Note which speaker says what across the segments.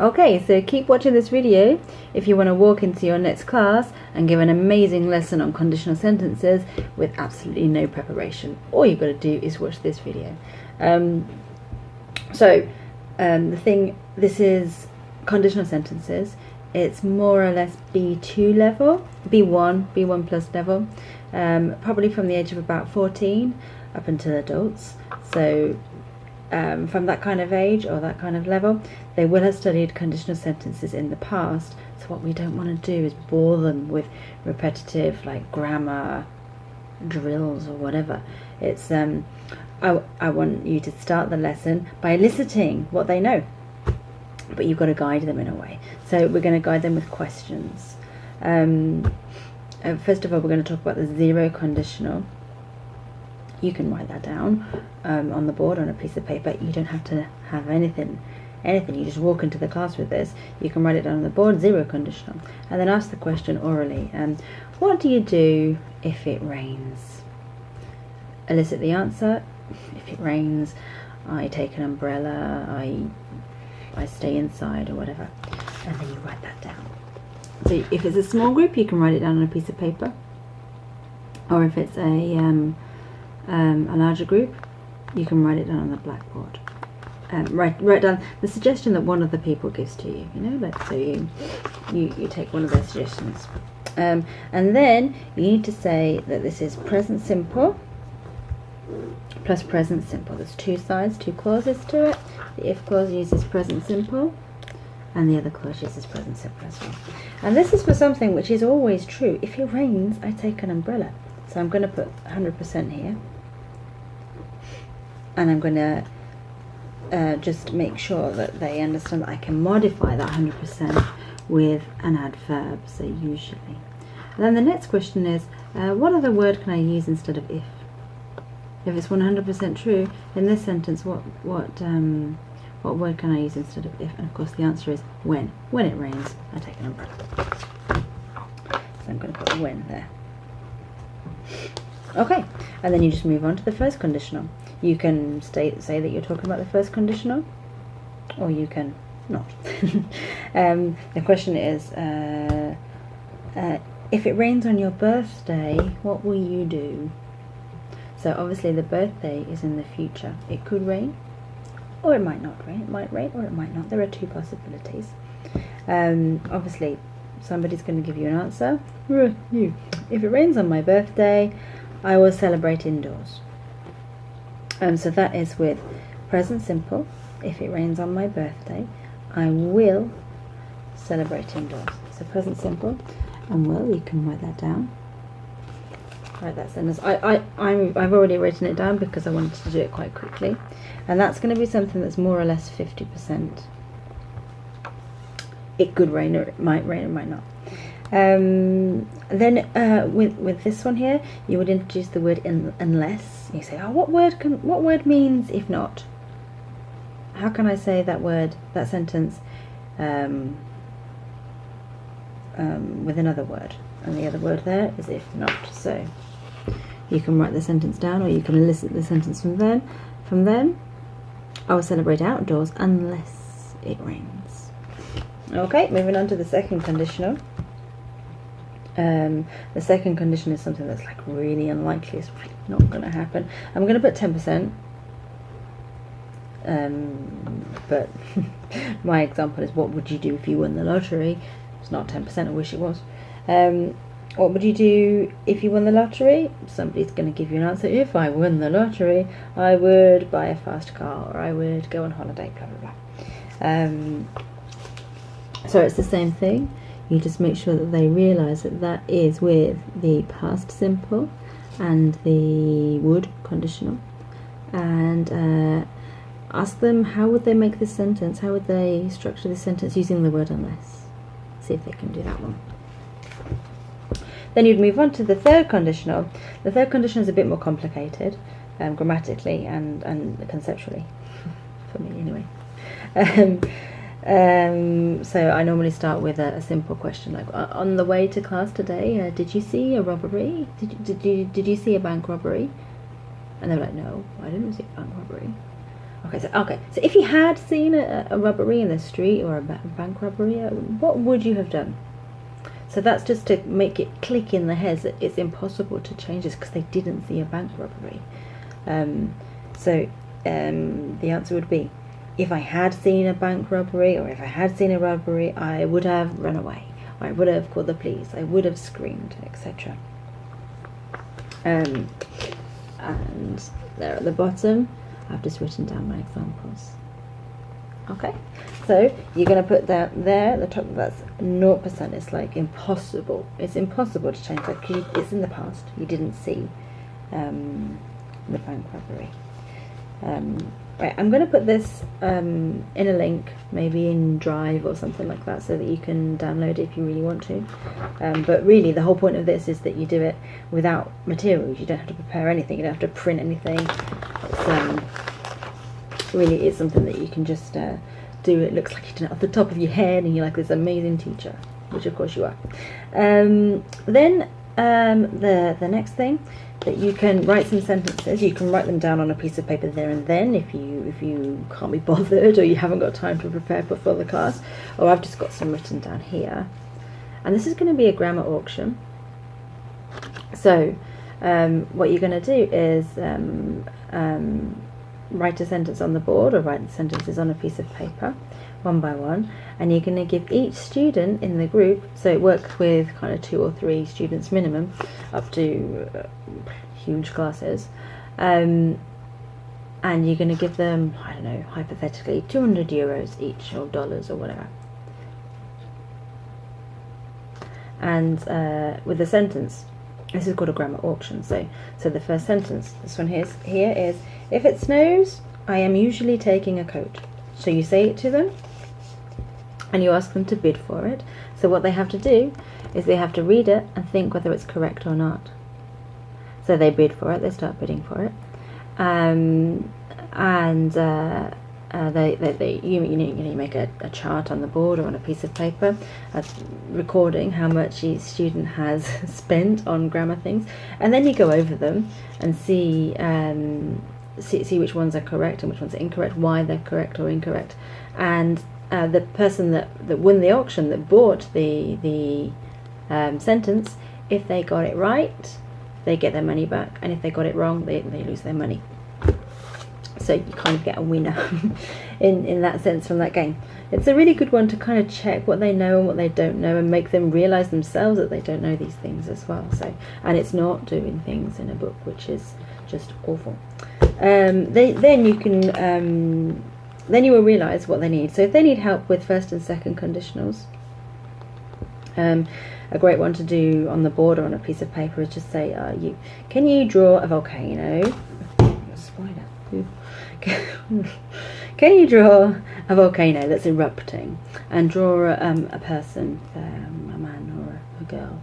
Speaker 1: Okay, so keep watching this video if you want to walk into your next class and give an amazing lesson on conditional sentences with absolutely no preparation. All you've got to do is watch this video. This is conditional sentences. It's more or less B2 level, B1 plus level, probably from the age of about 14 up until adults. So from that kind of age or that kind of level, they will have studied conditional sentences in the past. So what we don't want to do is bore them with repetitive like grammar drills or whatever. It's I want you to start the lesson by eliciting what they know, but you've got to guide them in a way. So we're going to guide them with questions. First of all, we're going to talk about the zero conditional. You can write that down on the board on a piece of paper. You don't have to have anything. You just walk into the class with this. You can write it down on the board, zero conditional, and then ask the question orally. What do you do if it rains? Elicit the answer. If it rains, I take an umbrella, I stay inside or whatever, and then you write that down. So if it's a small group, you can write it down on a piece of paper, or if it's a larger group, you can write it down on the blackboard. Write down the suggestion that one of the people gives to you. So you take one of their suggestions, and then you need to say that this is present simple plus present simple. There's two sides, two clauses to it. The if clause uses present simple, and the other clause uses present simple as well. And this is for something which is always true. If it rains, I take an umbrella. So I'm going to put 100% here, and I'm going to just make sure that they understand that I can modify that 100% with an adverb, so usually. And then the next question is, what other word can I use instead of if? If it's 100% true, in this sentence, what word can I use instead of if? And of course the answer is when. When it rains, I take an umbrella. So I'm going to put when there. Okay, and then you just move on to the first conditional. You can say that you're talking about the first conditional, or you can not. The question is, if it rains on your birthday, what will you do? So obviously the birthday is in the future. It could rain, or it might not rain. It might rain, or it might not. There are two possibilities. Obviously, somebody's going to give you an answer. If it rains on my birthday, I will celebrate indoors. So that is with present simple. If it rains on my birthday, I will celebrate indoors. So present simple and will, you can write that down. Write that sentence. I've already written it down because I wanted to do it quite quickly, and that's going to be something that's more or less 50%. It could rain, or it might not. Then with this one here, you would introduce the word unless. You say, what word means if not? How can I say that word, that sentence, with another word? And the other word there is if not. So you can write the sentence down, or you can elicit the sentence from them. I will celebrate outdoors unless it rains. Okay, moving on to the second conditional. The second condition is something that's like really unlikely. It's really not going to happen. I'm going to put 10%. But my example is, what would you do if you won the lottery? It's not 10%. I wish it was. What would you do if you won the lottery? Somebody's going to give you an answer. If I won the lottery, I would buy a fast car, or I would go on holiday, blah blah blah. So it's the same thing. You just make sure that they realise that that is with the past simple and the would conditional, and ask them how would they make this sentence, how would they structure this sentence using the word unless. See if they can do that one. Then you'd move on to the third conditional. The third conditional is a bit more complicated, grammatically and conceptually, for me anyway. So I normally start with a simple question like, on the way to class today, did you see a robbery? Did you see a bank robbery? And they're like, no, I didn't see a bank robbery. So if you had seen a robbery in the street or a bank robbery, what would you have done? So that's just to make it click in the heads that it's impossible to change this because they didn't see a bank robbery. The answer would be, if I had seen a bank robbery or if I had seen a robbery, I would have run away. I would have called the police. I would have screamed, etc. And there at the bottom, I've just written down my examples. Okay, so you're going to put that there at the top. That's 0%. It's like impossible. It's impossible to change that because it's in the past. You didn't see the bank robbery. Right, I'm going to put this in a link, maybe in Drive or something like that, so that you can download it if you really want to. But really, the whole point of this is that you do it without materials. You don't have to prepare anything. You don't have to print anything. Really, it's something that you can just do. It looks like you did it off the top of your head, and you're like this amazing teacher, which of course you are. Then the next thing, that you can write some sentences. You can write them down on a piece of paper there and then if you can't be bothered or you haven't got time to prepare before the class. Or I've just got some written down here. And this is going to be a grammar auction. So what you're going to do is write a sentence on the board or write the sentences on a piece of paper one by one, and you're going to give each student in the group, so it works with kind of 2 or 3 students minimum up to huge classes, and you're going to give them, I don't know, hypothetically €200 each or dollars or whatever. And with the sentence, this is called a grammar auction. So the first sentence, this one here is, if it snows, I am usually taking a coat. So you say it to them and you ask them to bid for it. So what they have to do is they have to read it and think whether it's correct or not. So they bid for it, they start bidding for it, you make a chart on the board or on a piece of paper, recording how much each student has spent on grammar things, and then you go over them and see which ones are correct and which ones are incorrect, why they're correct or incorrect, and the person that won the auction, that bought the sentence, if they got it right, they get their money back, and if they got it wrong, they lose their money. So you kind of get a winner in that sense from that game. It's a really good one to kind of check what they know and what they don't know, and make them realise themselves that they don't know these things as well. So, and it's not doing things in a book, which is just awful. Then you will realise what they need. So if they need help with first and second conditionals, a great one to do on the board or on a piece of paper is just say, can you draw a volcano? A spider. Can you draw a volcano that's erupting, and draw a person, a man or a girl,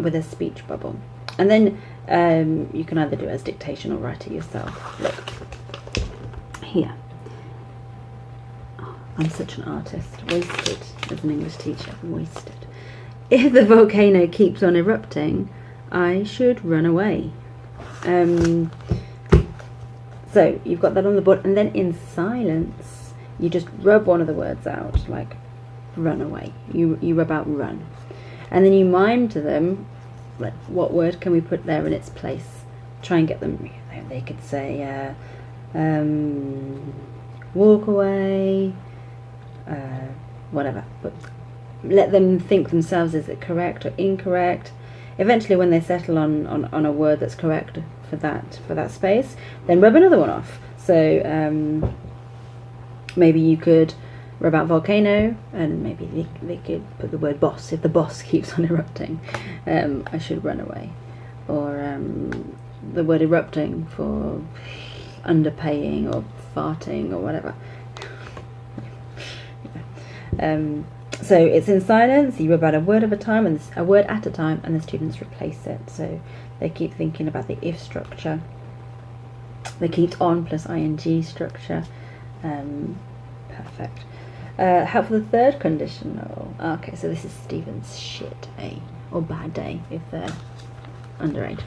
Speaker 1: with a speech bubble, and then you can either do it as dictation or write it yourself. Look here. Oh, I'm such an artist. Wasted as an English teacher. Wasted. If the volcano keeps on erupting, I should run away. So you've got that on the board, and then in silence you just rub one of the words out, like run away. You rub out run, and then you mime to them, like, what word can we put there in its place? Try and get them. They could say walk away, whatever, but let them think themselves, is it correct or incorrect? Eventually, when they settle on a word that's correct for that space, then rub another one off. So maybe you could rub out volcano, and maybe they could put the word boss. If the boss keeps on erupting, I should run away. Or the word erupting for underpaying or farting or whatever. So it's in silence, you rub out a word at a time, and the students replace it. So they keep thinking about the if structure. They keep on plus ing structure. Perfect. How for the third conditional? Okay, so this is Stephen's shit day, or bad day if they're underage.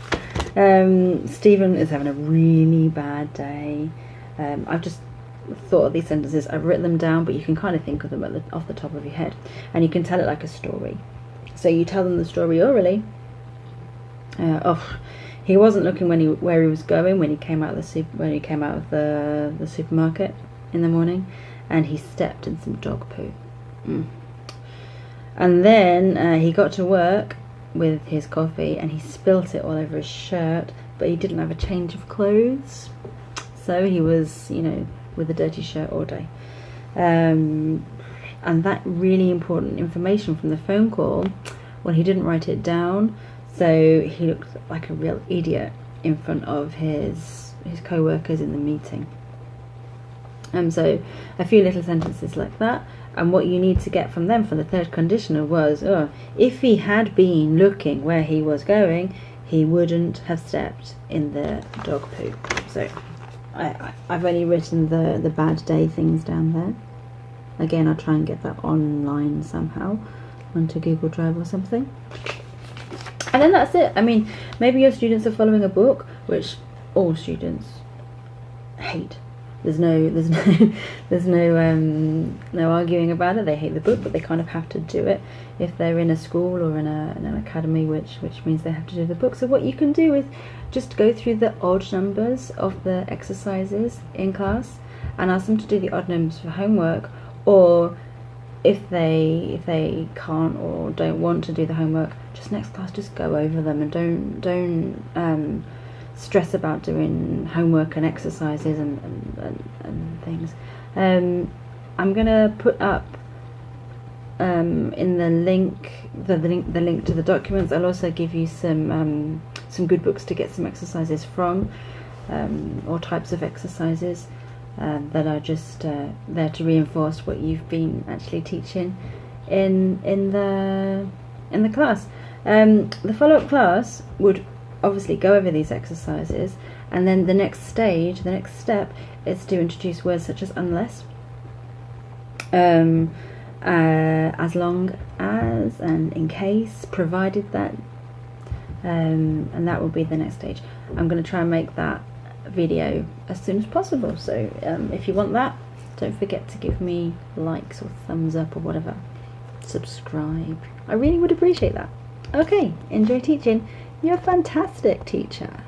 Speaker 1: Stephen is having a really bad day. I've just thought of these sentences, I've written them down, but you can kind of think of them off the top of your head, and you can tell it like a story. So you tell them the story orally. He wasn't looking where he was going when he came out of the supermarket in the morning, and he stepped in some dog poo. And then he got to work with his coffee, and he spilt it all over his shirt, but he didn't have a change of clothes, so he was, with a dirty shirt all day. And that really important information from the phone call, well, he didn't write it down, so he looked like a real idiot in front of his co-workers in the meeting. So a few little sentences like that, and what you need to get from them for the third conditional was, if he had been looking where he was going, he wouldn't have stepped in the dog poo. So I've only written the bad day things down there. Again, I'll try and get that online somehow onto Google Drive or something. And then that's it. I mean, maybe your students are following a book, which all students hate. There's no arguing about it. They hate the book, but they kind of have to do it if they're in a school or in an academy, which means they have to do the book. So what you can do is just go through the odd numbers of the exercises in class and ask them to do the odd numbers for homework, or if they can't or don't want to do the homework, just next class just go over them, and don't stress about doing homework and exercises and things. I'm gonna put up in the link to the documents. I'll also give you some good books to get some exercises from, or types of exercises that are just there to reinforce what you've been actually teaching in the class. The follow-up class would obviously go over these exercises, and then the next step is to introduce words such as unless, as long as, and in case, provided that, and that will be the next stage. I'm going to try and make that video as soon as possible, so if you want that, don't forget to give me likes or thumbs up or whatever. Subscribe. I really would appreciate that. Okay, enjoy teaching. You're a fantastic teacher.